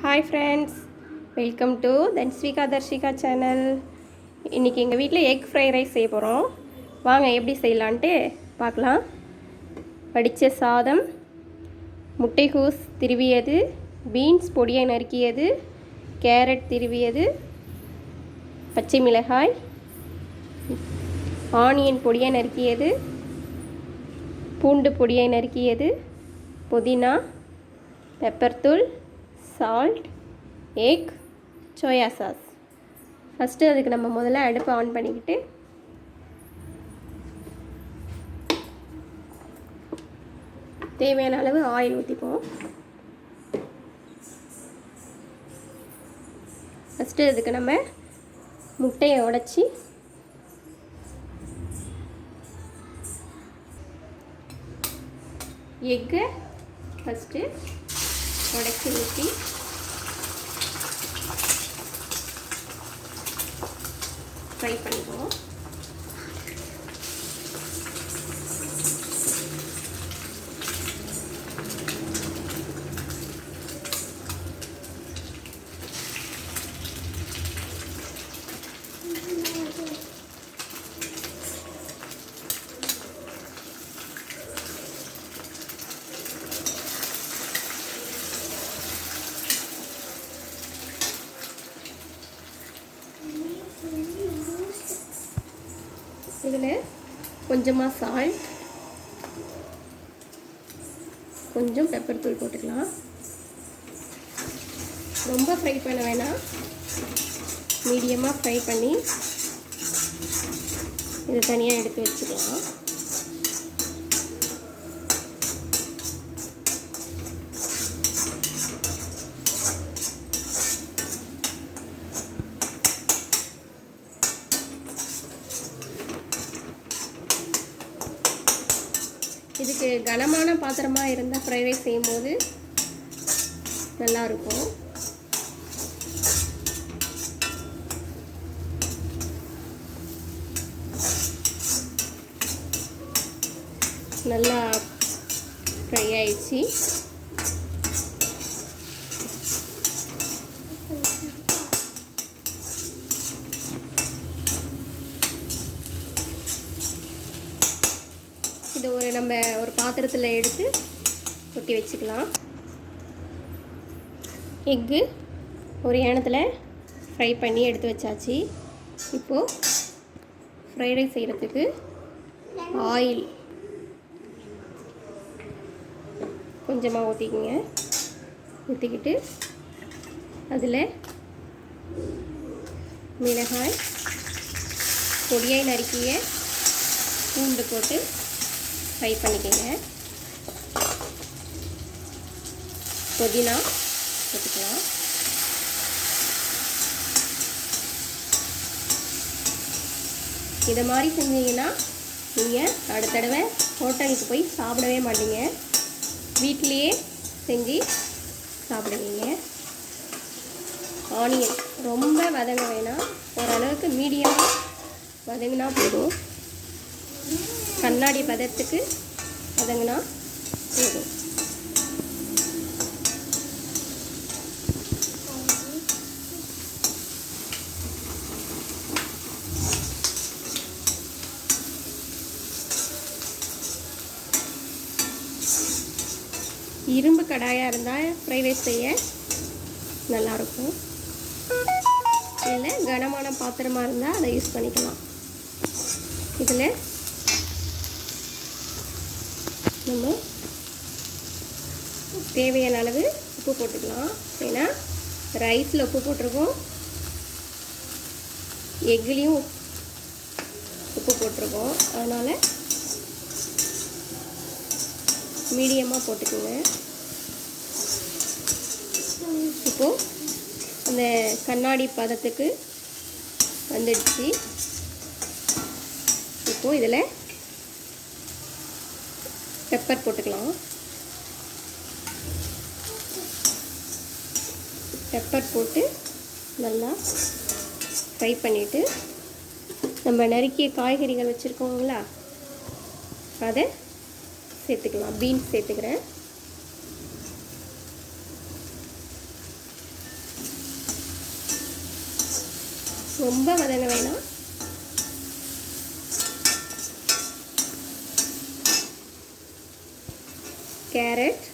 Hi friends, welcome to Thanswika Tharshika channel. இன்றைக்கி எங்கள் வீட்டில் எக் ஃப்ரைட் ரைஸ் செய்ய போகிறோம். வாங்க எப்படி செய்யலான்ட்டு பார்க்கலாம். வடித்த சாதம், முட்டைகோஸ் திருவியது, பீன்ஸ் பொடியை நறுக்கியது, கேரட் திருவியது, பச்சை மிளகாய், ஆனியன் பொடியை நறுக்கியது, பூண்டு பொடியை நறுக்கியது, புதினா, பெப்பர் தூள், salt, egg, soya sauce. First அதுக்கு நம்ம முதல்ல அடுப்பை ஆன் பண்ணிக்கிட்டு தேவையான அளவு ஆயில் ஊற்றிப்போம். ஃபஸ்ட்டு அதுக்கு நம்ம முட்டையை உடைச்சி எக்கை ஃபஸ்ட்டு உடைச்சி ஊற்றி ஃப்ரை பண்ணிக்குவோம். இதில் கொஞ்சமாக சால்ட், கொஞ்சம் பெப்பர் தூள் போட்டுக்கலாம். ரொம்ப ஃப்ரை பண்ண வேணாம், மீடியமாக ஃப்ரை பண்ணி இதை தனியாக எடுத்து வச்சுக்கலாம். இதுக்கு கனமான பாத்திரமாக இருந்தால் ஃப்ரைட் ரைஸ் செய்யும்போது நல்லாயிருக்கும். நல்லா ஃப்ரை ஆயிடுச்சு. இதை நம்ம ஒரு பாத்திரத்தில் எடுத்து கொட்டி வச்சுக்கலாம். எக்கு ஒரு ஏனத்தில் ஃப்ரை பண்ணி எடுத்து வச்சாச்சு. இப்போது ஃப்ரைட் ரைஸ் செய்கிறதுக்கு ஆயில் கொஞ்சமாக ஊற்றிக்கிங்க. ஊற்றிக்கிட்டு அதில் மிளகாய், பொடியை நறுக்கிய பூண்டு போட்டு ஃப்ரை பண்ணிக்கோங்க. புதினா போட்டுக்கலாம். இதை மாதிரி செஞ்சீங்கன்னா நீங்கள் அடுத்த தடவை ஹோட்டலுக்கு போய் சாப்பிடவே மாட்டீங்க, வீட்டிலையே செஞ்சு சாப்பிடுவீங்க. ஆனியன் ரொம்ப வதங்க வேணாம், ஓரளவுக்கு மீடியமாக வதங்கினா போதும். கண்ணாடி பதத்துக்கு வதங்கினா போதும். இரும்பு கடாயாக இருந்தால் ஃப்ரைட் ரைஸ் செய்ய நல்லாயிருக்கும். இல்லை கனமான பாத்திரமாக இருந்தால் அதை யூஸ் பண்ணிக்கலாம். இதில் நம்ம தேவையான அளவு உப்பு போட்டுக்கலாம். ஏன்னா ரைஸில் உப்பு போட்டிருக்கோம், எக்லேயும் உப்பு போட்டிருக்கோம், அதனால் மீடியமாக போட்டுக்கோங்க. இப்போது அந்த கண்ணாடி பதத்துக்கு வந்துடுச்சு. இப்போது இதில் பெப்பர் போட்டுக்கலாம். பெப்பர் போட்டு நல்லா ஃப்ரை பண்ணிவிட்டு நம்ம நறுக்கிய காய்கறிகள் வச்சுருக்கோங்களா அதை சேர்த்துக்கலாம். பீன்ஸ் சேர்த்துக்கிறேன். ரொம்ப வதங்க வேணாம். கேரட்,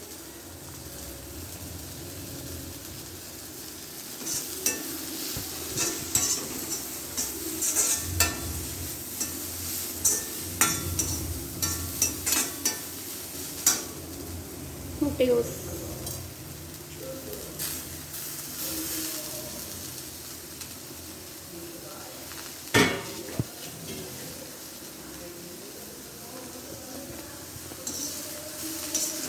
முட்டையோஸ்,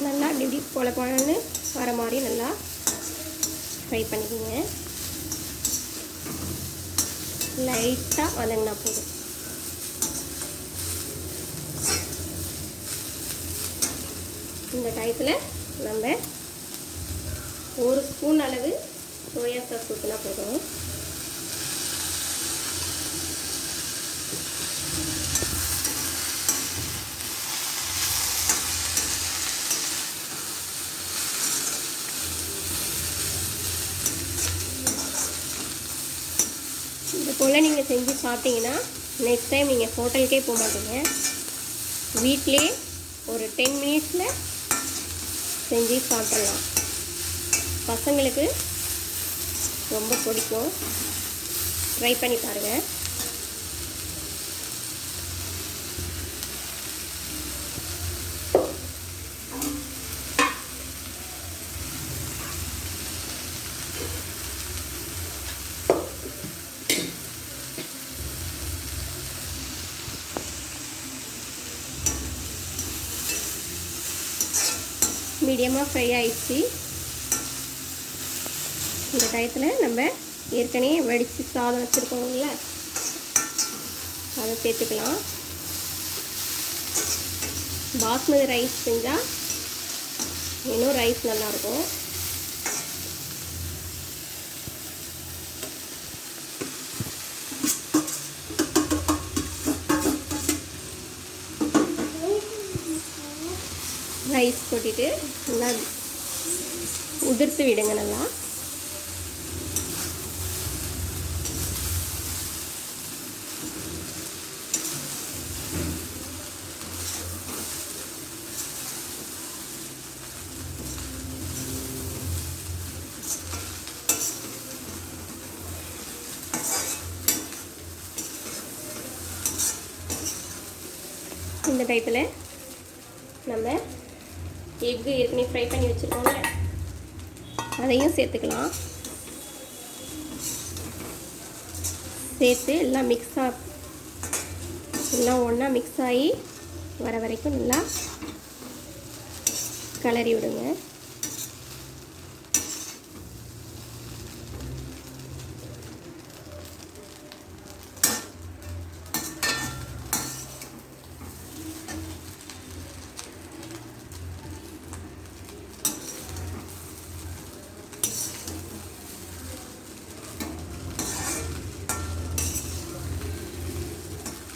நல்லா இப்படி போல போலன்னு வர மாதிரி நல்லா ஃப்ரை பண்ணிக்கோங்க. லைட்டாக வதங்கினா போதும். இந்த டயத்தில் நம்ம 1 ஸ்பூன் அளவு சோயா சாஸ் ஊற்றினா போதும். இது போல் நீங்கள் செஞ்சு சாப்பிட்டீங்கன்னா நெக்ஸ்ட் டைம் நீங்கள் ஹோட்டலுக்கே போக மாட்டீங்க. வீட்டிலே ஒரு 10 மினிட்ஸில் செஞ்சு சாப்பிட்றலாம். பசங்களுக்கு ரொம்ப பிடிக்கும். ட்ரை பண்ணி பாருங்கள். மீடியமாக ஃப்ரை ஆயிடுச்சு. இந்த டயத்தில் நம்ம ஏற்கனவே வடித்து சாதம் வச்சுருக்கோம்ல, அதை சேர்த்துக்கலாம். பாஸ்மதி ரைஸ் செஞ்சால் இன்னும் ரைஸ் நல்லாயிருக்கும். ரைஸ் கொட்டிட்டு நல்லா உதிர்த்து விடுங்க. நல்லா இந்த டயத்தில் நம்ம எக்கு ஏற்கனவே ஃப்ரை பண்ணி வச்சுருக்கோம்ல, அதையும் சேர்த்துக்கலாம். சேர்த்து எல்லாம் எல்லாம் ஒன்றா மிக்ஸ் ஆகி வர வரைக்கும் நல்லா கிளறி விடுங்க.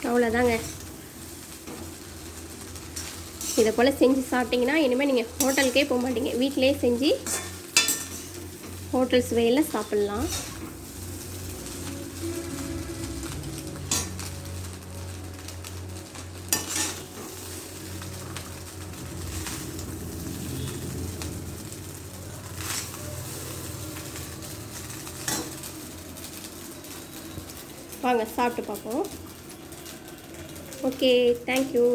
அவ்வளோதாங்க. இதை போல் செஞ்சு சாப்பிட்டிங்கன்னா இனிமேல் நீங்கள் ஹோட்டலுக்கே போக மாட்டீங்க. வீட்டிலே செஞ்சு ஹோட்டல் சுவையில் சாப்பிட்லாம். வாங்க சாப்பிட்டு பார்ப்போம். Okay, thank you.